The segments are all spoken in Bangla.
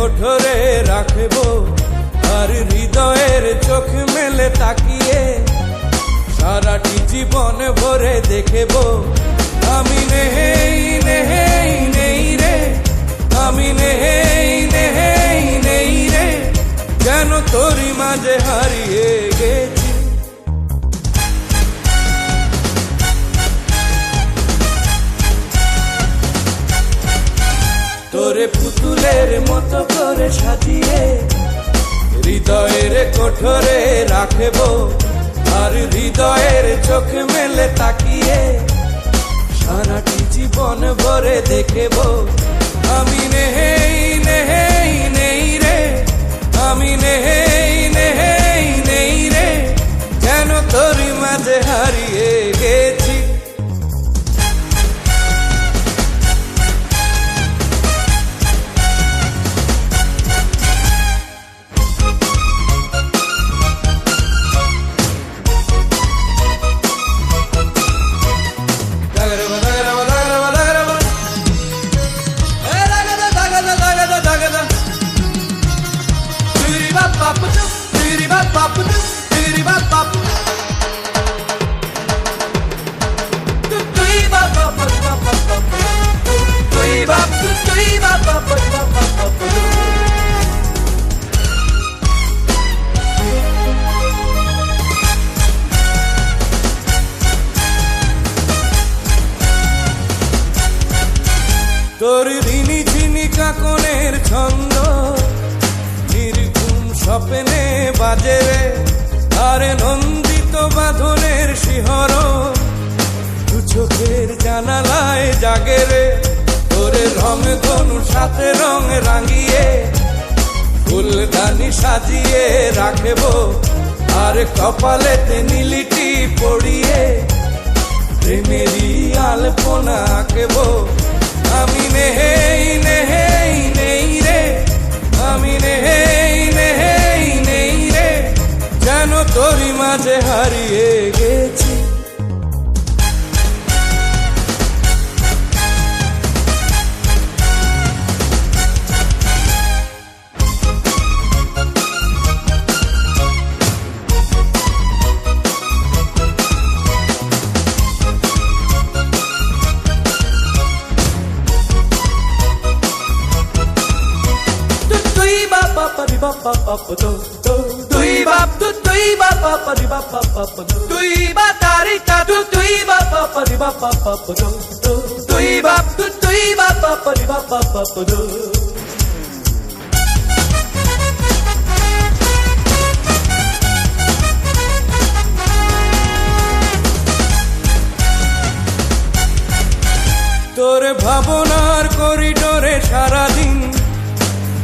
কোঠরে রাখবো, আর হৃদয়ের চোখ মেলে তাকিয়ে সারাটি জীবন ভরে দেখবো। আমি নেই নেই নেই রে, আমি নেই নেই নেই রে, যেন তোরই মাঝে হারিয়ে গেছি। তোরে পুতুলের মতো করে সাজিয়ে হৃদয়ের কোঠরে রাখবো, আর হৃদয়ের চোখ মেলে তাকিয়ে সারাটি জীবন ভরে দেখবো। আমি নেই নেই নেই রে, আমি নেই নেই নেই রে, যেন তোরই মাঝে হারিয়ে গেছি। তোর ঋণী ঝিনি কাকনের ছন্দ নির্ঘুম স্বপ্নে বাজে রে, আর নন্দিত বাঁধনের শিহরণ দু চোখের জানালায় জাগে রে। তোরে রং ধনু সাথে রং রাঙিয়ে ফুলদানি সাজিয়ে রাখবো, আর কপালেতে নীলিটি পড়িয়ে প্রেমেরই আলপনা আঁকবো। আমি নেই নেই নেই রে, আমি নেই নেই নেই রে, যেন তোরই মাঝে হারিয়ে গেছি। তোর ভাবনার করিডোরে সারাদিন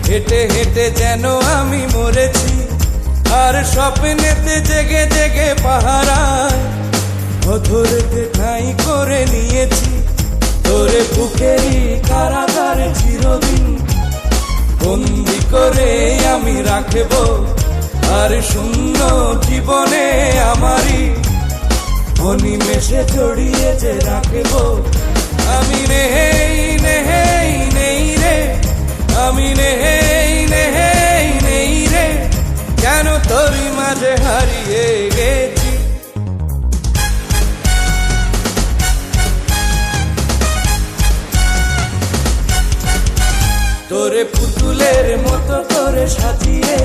হেঁটে হেঁটে যেন আমি মরেছি, আর স্বপ্নেতে জেগে জেগে পাহারায় অধরেতে ঠাঁই করে নিয়েছি। তোরে বুকেরই কারাগারে চিরদিন বন্দি করে আমি রাখবো, আর শূন্য জীবনে আমারই অনিমেষে জড়িয়ে যে রাখবো। আমি নেই নেই নেই রে, আমি নেই নেই নেই রে, কেন তোরই মাঝে হারিয়ে গেছি। তোরে পুতুলের মতো করে সাজিয়ে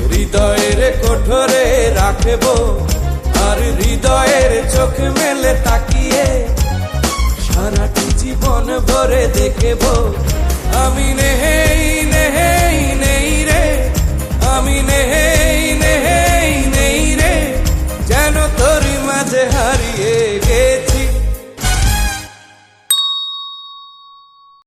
হৃদয়ের কোঠরে রাখবো, আর হৃদয়ের চোখ মেলে তাকিয়ে সারাটি জীবন ভরে দেখবো। আমি নেই নেই নেই রে, আমি নেই